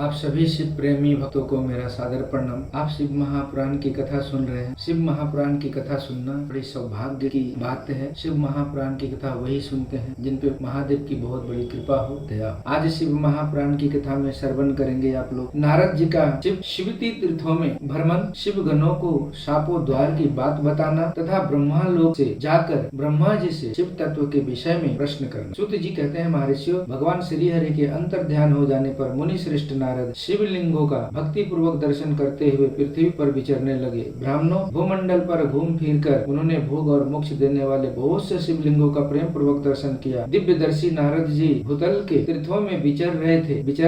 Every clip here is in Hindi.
आप सभी शिव प्रेमी भक्तों को मेरा सादर प्रणाम। आप शिव महापुराण की कथा सुन रहे हैं। शिव महापुराण की कथा सुनना बड़ी सौभाग्य की बात है। शिव महापुराण की कथा वही सुनते हैं जिन पे महादेव की बहुत बड़ी कृपा हो दया। आज शिव महापुराण की कथा में श्रवण करेंगे आप लोग नारद जी का शिवती तीर्थों में भ्रमण, शिव गणों को शापों द्वार की बात बताना तथा ब्रह्मा लोक से जाकर ब्रह्मा जी से शिव तत्व के विषय में प्रश्न करना। सूत जी कहते हैं, महर्षियों, भगवान श्री हरि के अंतर ध्यान हो जाने पर मुनि श्रेष्ठ नारद शिवलिंगों का भक्ति पूर्वक दर्शन करते हुए पृथ्वी पर विचरने लगे। ब्राह्मणों, भूमंडल पर घूम फिर कर उन्होंने भोग और मोक्ष देने वाले बहुत से शिवलिंगों का प्रेम पूर्वक दर्शन किया। दिव्यदर्शी नारद जी भूतल के तीर्थों में विचर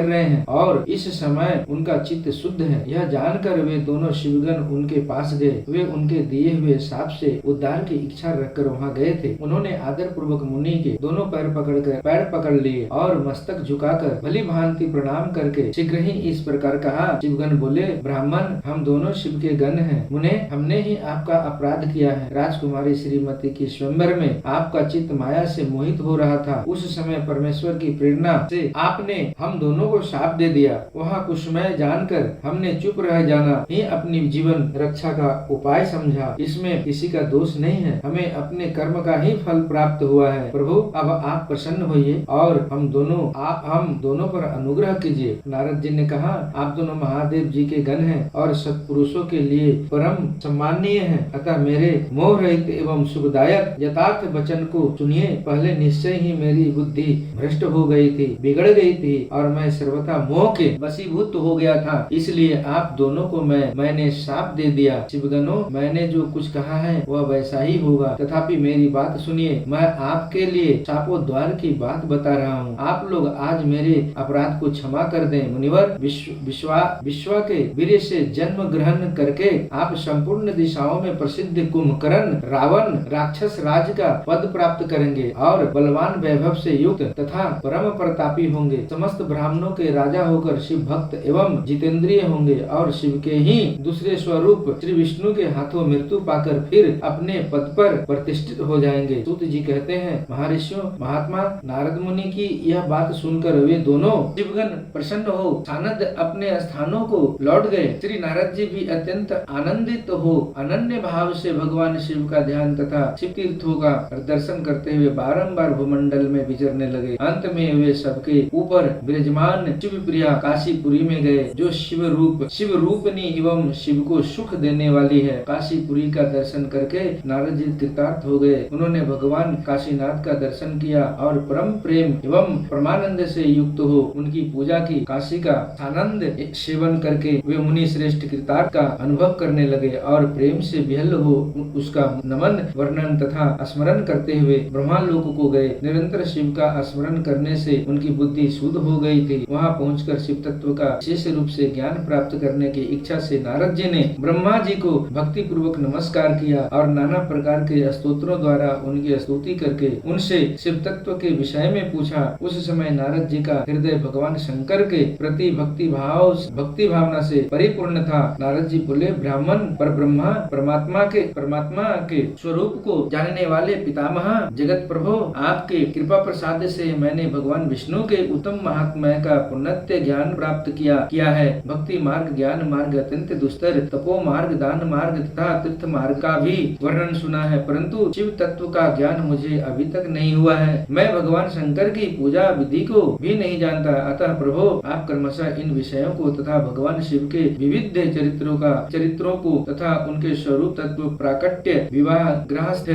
रहे हैं और इस समय उनका चित्त शुद्ध है, यह जानकर वे दोनों शिवगण उनके पास गए। वे उनके दिए हुए शाप से उद्धार की इच्छा रखकर वहाँ गए थे। उन्होंने आदर पूर्वक मुनि के दोनों पैर पकड़ लिए और मस्तक झुकाकर भली भांति प्रणाम करके शीघ्र ही इस प्रकार कहा। शिवगण बोले, ब्राह्मण, हम दोनों शिव के गण हैं। मुने, हमने ही आपका अपराध किया है। राजकुमारी श्रीमती की स्वयंवर में आपका चित्त माया से मोहित हो रहा था। उस समय परमेश्वर की प्रेरणा से आपने हम दोनों को शाप दे दिया। वहाँ कुसुमय जानकर हमने चुप रह जाना ही अपनी जीवन रक्षा का उपाय समझा। इसमें किसी का दोष नहीं है, हमें अपने कर्म का ही फल प्राप्त हुआ है। प्रभु, अब आप प्रसन्न होइए और हम दोनों पर अनुग्रह कीजिए। नारद जी ने कहा, आप दोनों महादेव जी के गण हैं और सत्पुरुषों के लिए परम सम्माननीय हैं, अतः मेरे मोह रहित एवं सुखदायक यथार्थ वचन को सुनिए। पहले निश्चय ही मेरी बुद्धि भ्रष्ट हो गई थी, बिगड़ गई थी और मैं सर्वथा मोह के वशीभूत हो गया था, इसलिए आप दोनों को मैंने शाप दे दिया। शिवगणों, मैंने जो कुछ कहा है वह वैसा ही होगा, तथापि मेरी बात सुनिए। मैं आपके लिए शापों द्वार की बात बता रहा हूँ। आप लोग आज मेरे अपराध को क्षमा कर दें। मुनिवर, विश्व के वीर्य से जन्म ग्रहण करके आप संपूर्ण दिशाओं में प्रसिद्ध कुंभकर्ण रावण राक्षस राज का पद प्राप्त करेंगे और बलवान वैभव से युक्त तथा परम प्रतापी होंगे। समस्त ब्राह्मणों के राजा होकर शिव भक्त एवं जितेंद्रिय होंगे और शिव के ही दूसरे स्वरूप श्री विष्णु के हाथों मृत्यु पाकर फिर अपने पद पर प्रतिष्ठित हो जाएंगे। सूत जी कहते हैं, महर्षियों, महात्मा नारद मुनि की यह बात सुनकर वे दोनों शिवगण प्रसन्न हो सानंद अपने स्थानों को लौट गए। श्री नारद जी भी अत्यंत आनंदित हो अनन्य भाव से भगवान शिव का ध्यान तथा शिव तीर्थों का दर्शन करते हुए बारंबार भूमंडल में विचरने लगे। अंत में वे सबके ऊपर विराजमान शिव प्रिया काशीपुरी में गए, जो शिव रूपनी एवं शिव को सुख देने वाली है। काशीपुरी का दर्शन करके नारद जी कृतार्थ हो गए। उन्होंने भगवान काशीनाथ का दर्शन किया और परम प्रेम एवं परमानंद से युक्त हो उनकी पूजा की। काशी का आनंद सेवन करके वे मुनि श्रेष्ठ कृतार्थ का अनुभव करने लगे और प्रेम से विहल हो उसका नमन वर्णन तथा स्मरण करते हुए ब्रह्मालोक को गए। निरंतर शिव का स्मरण करने से उनकी बुद्धि शुद्ध हो गई थी। वहाँ पहुंचकर शिव तत्व का विशेष रूप से ज्ञान प्राप्त करने की इच्छा से नारद जी ने ब्रह्मा जी को भक्ति पूर्वक नमस्कार किया और नाना प्रकार के स्तोत्रों द्वारा उनकी स्तुति करके उनसे शिव तत्व के विषय में पूछा। उस समय नारद जी का हृदय भगवान शंकर के प्रति भक्ति भावना से परिपूर्ण था। नारद जी बोले, ब्राह्मण, पर ब्रह्मा परमात्मा के स्वरूप को जानने वाले पितामह जगत प्रभु, आपके कृपा प्रसाद से मैंने भगवान विष्णु के उत्तम महात्म्य का पुण्य ज्ञान प्राप्त किया है। भक्ति मार्ग, ज्ञान मार्ग, अत्यंत दुस्तर, तपो मार्ग, दान मार्ग तथा तीर्थ मार्ग का भी वर्णन सुना है, परंतु शिव तत्व का ज्ञान मुझे अभी तक नहीं हुआ है। मैं भगवान शंकर की पूजा विधि को भी नहीं जानता, अतः प्रभु आप क्रमशः इन विषयों को तथा भगवान शिव के विविध चरित्रों को तथा उनके स्वरूप तत्व, प्राकट्य, विवाह, गृहस्थ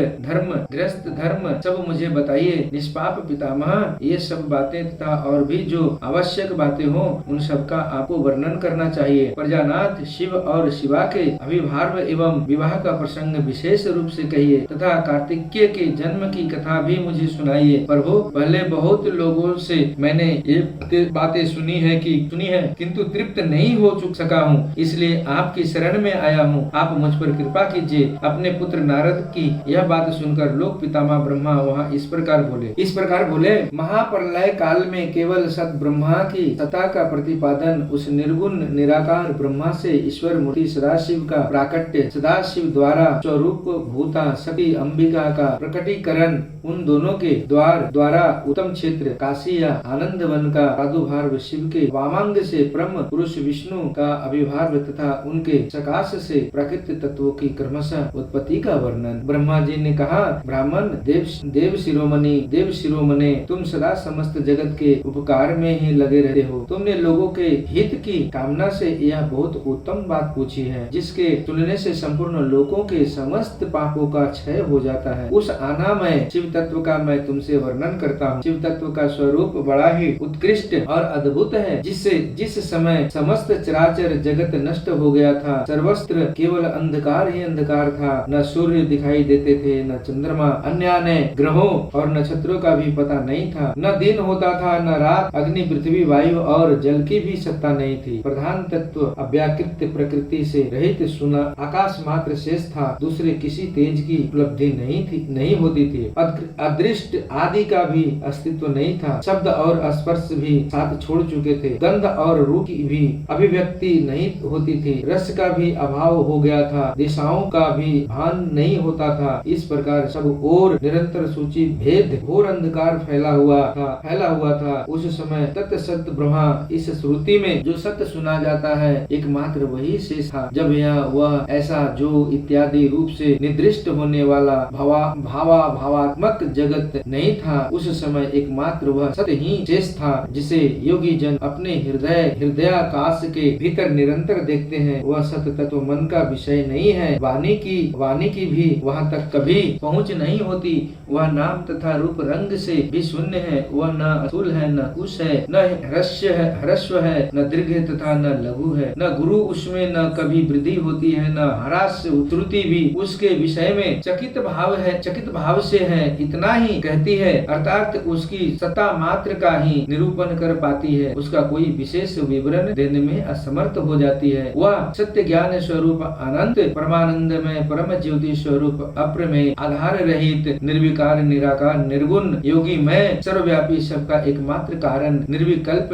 धर्म सब मुझे बताइए। निष्पाप पितामह, ये सब बातें तथा और भी जो आवश्यक बातें हो उन सब का आपको वर्णन करना चाहिए। प्रजानाथ, शिव और शिवा के अभिभाव एवं विवाह का प्रसंग विशेष रूप से कहिए तथा कार्तिकेय के जन्म की कथा भी मुझे सुनाइए। प्रभु, पहले बहुत लोगों से मैंने ये बातें सुनी है किंतु तृप्त नहीं हो सका हूँ, इसलिए आपकी शरण में आया हूँ। आप मुझ पर कृपा कीजिए। अपने पुत्र नारद की यह बात सुनकर लोक पितामह ब्रह्मा वहाँ इस प्रकार बोले, महाप्रलय काल में केवल सत ब्रह्मा की सत्ता का प्रतिपादन उस निर्गुण निराकार ब्रह्मा से ईश्वर मूर्ति सदाशिव का प्राकट्य, सदाशिव द्वारा स्वरूप भूता शक्ति अंबिका का प्रकटीकरण, उन दोनों के द्वारा उत्तम क्षेत्र काशी या आनंद वन का प्रादुर्भाव शिव के वामन वामांग से परम पुरुष विष्णु का आविर्भाव तथा उनके सकाश से प्राकृतिक तत्वों की क्रमशः उत्पत्ति का वर्णन। ब्रह्मा जी ने कहा, ब्राह्मण देव शिरोमणि, तुम सदा समस्त जगत के उपकार में ही लगे रहते हो। तुमने लोगों के हित की कामना से यह बहुत उत्तम बात पूछी है, जिसके सुनने से संपूर्ण लोगों के समस्त पापों का क्षय हो जाता है। उस अनामय शिव तत्व का मैं तुमसे वर्णन करता हूँ। शिव तत्व का स्वरूप बड़ा ही उत्कृष्ट और अद्भुत है, जिस समय समस्त चराचर जगत नष्ट हो गया था, सर्वत्र केवल अंधकार ही अंधकार था। न सूर्य दिखाई देते थे, न चंद्रमा, अन्य ग्रहों और नक्षत्रों का भी पता नहीं था, न दिन होता था, न रात, अग्नि, पृथ्वी, वायु और जल की भी सत्ता नहीं थी। प्रधान तत्व अव्याकृत प्रकृति से रहित सुना आकाश मात्र शेष था। दूसरे किसी तेज की उपलब्धि नहीं होती थी। अदृष्ट आदि का भी अस्तित्व नहीं था। शब्द और स्पर्श भी साथ छोड़ चुके थे। गंध और रूप की भी अभिव्यक्ति नहीं होती थी। रस का भी अभाव हो गया था। दिशाओं का भी भान नहीं होता था। इस प्रकार सब ओर निरंतर सूची भेद घोर अंधकार फैला हुआ था। उस समय तत् सत्य ब्रह्मा, इस श्रुति में जो सत्य सुना जाता है एकमात्र वही शेष था। जब वह ऐसा जो इत्यादि रूप से निर्दिष्ट होने वाला भावात्मक जगत नहीं था, उस समय एकमात्र वह सत्य ही शेष था, जिसे योगी जन अपने हृदयाकाश के भीतर निरंतर देखते हैं। वह सत्य तत्व मन का विषय नहीं है। वाणी की भी वहाँ तक कभी पहुँच नहीं होती। वह नाम तथा रूप रंग से भी शून्य है। वह न अतुल है, न कुश है, न ह्रस्व है, न दीर्घ तथा न लघु है, न गुरु उसमें न कभी वृद्धि होती है, न ह्रास त्रुटि भी उसके विषय में चकित भाव से है। इतना ही कहती है, अर्थात उसकी सत्ता मात्र का ही निरूपण कर पाती है। उसका कोई विशेष विवरण देने में असमर्थ हो जाती है। वह सत्य ज्ञान स्वरूप अनंत परमानंद में परम ज्योति स्वरूप अप्रमेय आधार रहित निर्विकार निराकार निर्गुण योगी मैं सर्वव्यापी सबका एकमात्र कारण निर्विकल्प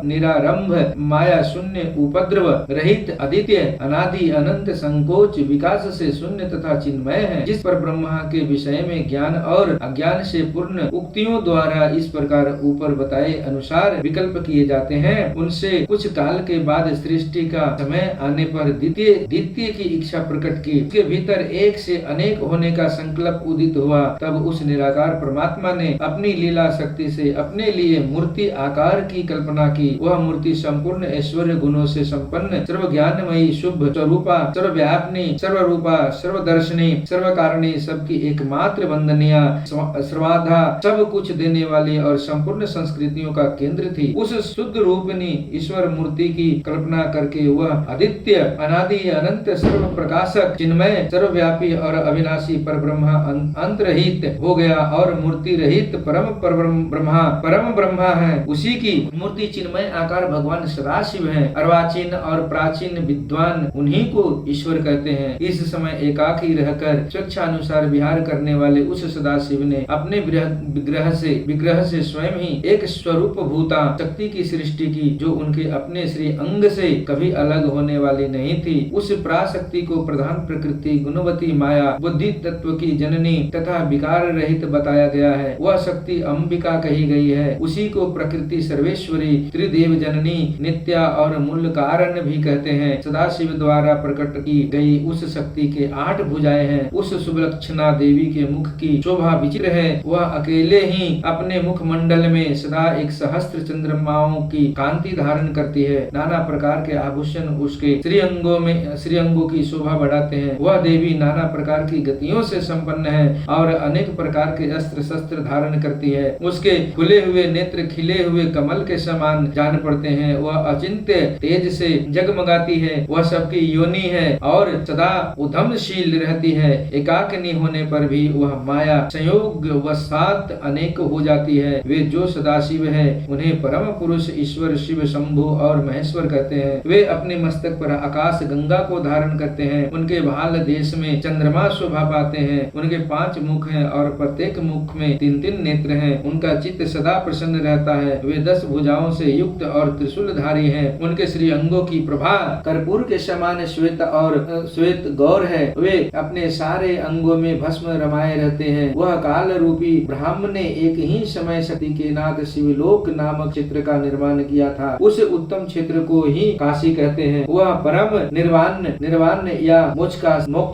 निरारंभ माया शून्य उपद्रव रहित अद्वितीय अनादि अनंत संकोच विकास से शून्य तथा चिन्मय है। जिस पर ब्रह्मा के विषय में ज्ञान और अज्ञान से पूर्ण उक्तियों द्वारा इस प्रकार ऊपर बताए अनुसार विकल्प किए जाते हैं, उनसे कुछ काल के बाद सृष्टि का समय आने पर द्वितीय की इच्छा प्रकट की। उसके भीतर एक से अनेक होने का संकल्प उदित हुआ। तब उस निराकार परमात्मा ने अपनी लीला शक्ति से अपने लिए मूर्ति आकार की कल्पना की। वह मूर्ति संपूर्ण ऐश्वर्य गुणों से संपन्न, सर्व ज्ञानमयी, शुभ स्वरूपा, सर्वव्यापिनी, सर्वरूपा, सर्वदर्शनी, सर्वकारिणी, सबकी एकमात्र वंदनीय, सर्वाधा, सब कुछ देने वाली और संपूर्ण संस्कृतियों का केंद्र थी। उस शुद्ध रूपिणी ईश्वर मूर्ति की कल्पना करके वह आदित्य अनादि अनंत सर्व प्रकाशक चिन्मय सर्वव्यापी और अविनाशी पर ब्रह्मा अंत रहित हो गया और मूर्ति रहित परम ब्रह्मा है। उसी की मूर्ति चिन्मय आकार भगवान सदाशिव है। अर्वाचीन और प्राचीन विद्वान उन्हीं को ईश्वर कहते हैं। इस समय एकाकी रहकर स्वेच्छानुसार विहार करने वाले उस सदाशिव ने अपने विग्रह से स्वयं ही एक स्वरूप भूता शक्ति की सृष्टि की, जो उनके अपने श्री अंग से कभी अलग होने वाली नहीं थी। उस प्राशक्ति को प्रधान प्रकृति, गुणवती माया, बुद्धि तत्व की जननी तथा विकार रहित बताया गया है। वह शक्ति अंबिका कही गई है। उसी को प्रकृति सर्वेश्वरी, त्रिदेव जननी, नित्या और मूल कारण भी कहते हैं। सदाशिव द्वारा प्रकट की गई उस शक्ति के 8 भुजाएं हैं। उस सुबलक्षणा देवी के मुख की शोभा विचित्र है। वह अकेले ही अपने मुख मंडल में सदा एक सहस्त्र चंद्रमाओं की कांति धारण करती है। नाना प्रकार के आभूषण उसके श्रीअंगों की शोभा बढ़ाते हैं। वह देवी नाना प्रकार की गतियों से संपन्न है और अनेक प्रकार के अस्त्र शस्त्र धारण करती है। उसके खुले हुए नेत्र खिले हुए कमल के समान जान पड़ते हैं। वह अचिंत्य तेज से जगमगाती है। वह सबकी योनि है और सदा उद्यमशील रहती है। एकाकिनी होने पर भी वह माया संयोग वसात अनेक हो जाती है। वे जो सदाशिव है उन्हें परम पुरुष ईश्वर शिव शंभु और महेश्वर कहते हैं। वे अपने मस्तक पर आकाश गंगा को धारण करते हैं। उनके भाल देश में चंद्रमा शोभा पाते हैं। उनके 5 मुख हैं और प्रत्येक मुख में 3-3 नेत्र हैं। उनका चित्त सदा प्रसन्न रहता है। वे 10 भुजाओं से युक्त और त्रिशूलधारी हैं। उनके श्री अंगों की प्रभा कर्पूर के समान श्वेत गौर है। वे अपने सारे अंगों में भस्म रमाए रहते हैं। वह काल रूपी ब्रह्म ने एक ही समय शक्ति के नाथ शिवलोक नामक चित्र का निर्माण किया था, उस उत्तम क्षेत्र को ही काशी कहते हैं। वह परम निर्वाण या मोक्ष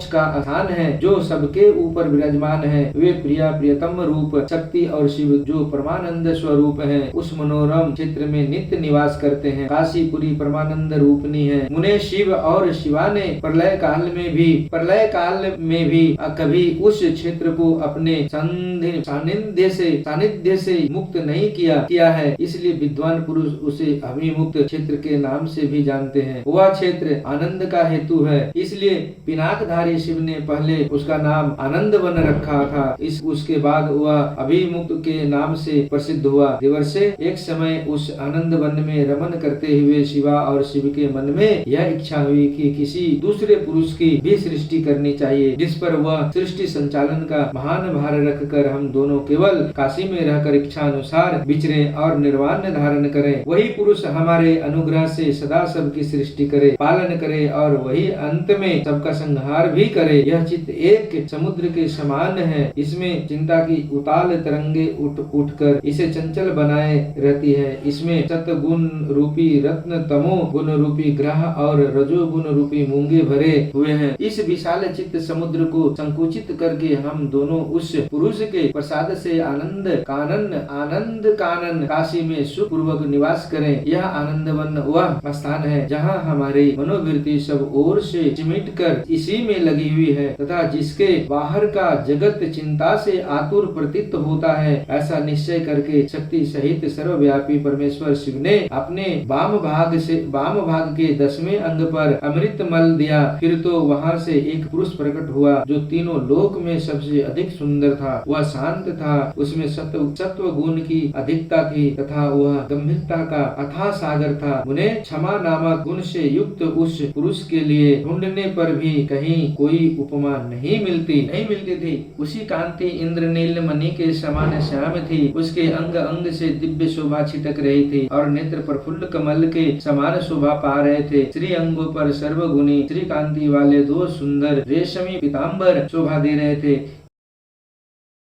का स्थान है, जो सबके ऊपर विराजमान है। वे प्रियतम रूप शक्ति और शिव जो परमानंद स्वरूप है, उस मनोरम क्षेत्र में नित्य निवास करते हैं। काशी पूरी परमानंद रूपनी है। मुने शिव और शिवा ने प्रलय काल में भी कभी उस क्षेत्र को अपने सानिध्य से मुक्त नहीं किया है, इसलिए विद्वान पुरुष उसे अभिमुक्त क्षेत्र के नाम से भी जानते हैं। वह क्षेत्र आनंद का हेतु है, इसलिए पिनाकधारी शिव ने पहले उसका नाम आनंद वन रखा था। उसके बाद वह अभिमुक्त के नाम से प्रसिद्ध हुआ। देवर्षे, एक समय उस आनंद वन में रमन करते हुए शिवा और शिव के मन में यह इच्छा हुई कि किसी दूसरे पुरुष की भी सृष्टि करनी चाहिए, जिस पर वह सृष्टि संचालन का महान भार रखकर हम दोनों केवल काशी में रहकर इच्छा अनुसार विचरे और निर्वाण धारण करें। वही पुरुष हमारे अनुग्रह से सदा सबकी सृष्टि करे, पालन करे और वही अंत में सबका संहार भी करे। यह चित्त एक समुद्र के समान है, इसमें चिंता की उताल तरंगे उठकर इसे चंचल बनाए रहती है। इसमें सतगुण रूपी रत्न, तमो गुण रूपी ग्रह और रजोगुण रूपी मूंगे भरे हुए हैं। इस विशाल चित्त समुद्र को संकुचित करके हम दोनों उस पुरुष के प्रसाद से आनंद कानन काशी में सुखपूर्वक निवास करें। यह आनंद वन वह स्थान है जहाँ हमारी मनोवृत्ति सब ओर से चिमिट कर इसी में लगी हुई है तथा जिसके बाहर का जगत चिंता से आतुर प्रतीत होता है। ऐसा निश्चय करके शक्ति सहित सर्वव्यापी परमेश्वर शिव ने अपने वाम भाग के 10वें अंग पर अमृत मल दिया। फिर तो वहाँ से एक पुरुष प्रकट हुआ जो तीनों लोक में सबसे अधिक सुंदर था। वह शांत था, उसमें सत्व गुण की अधिकता थी तथा वह गंभीरता का अथाह सागर था। उन्हें क्षमा नामक गुण से युक्त उस पुरुष के लिए ढूंढने पर भी कहीं कोई उपमा नहीं मिलती थी। उसी कांति इंद्रनील मणि के समान श्याम थी। उसके अंग अंग से दिव्य शोभा छिटक रही थी और नेत्र प्रफुल्ल कमल के समान शोभा पा रहे थे। श्री अंगों पर सर्वगुणी श्री कांति वाले 2 सुंदर रेशमी पीताम्बर शोभा दे रहे थे।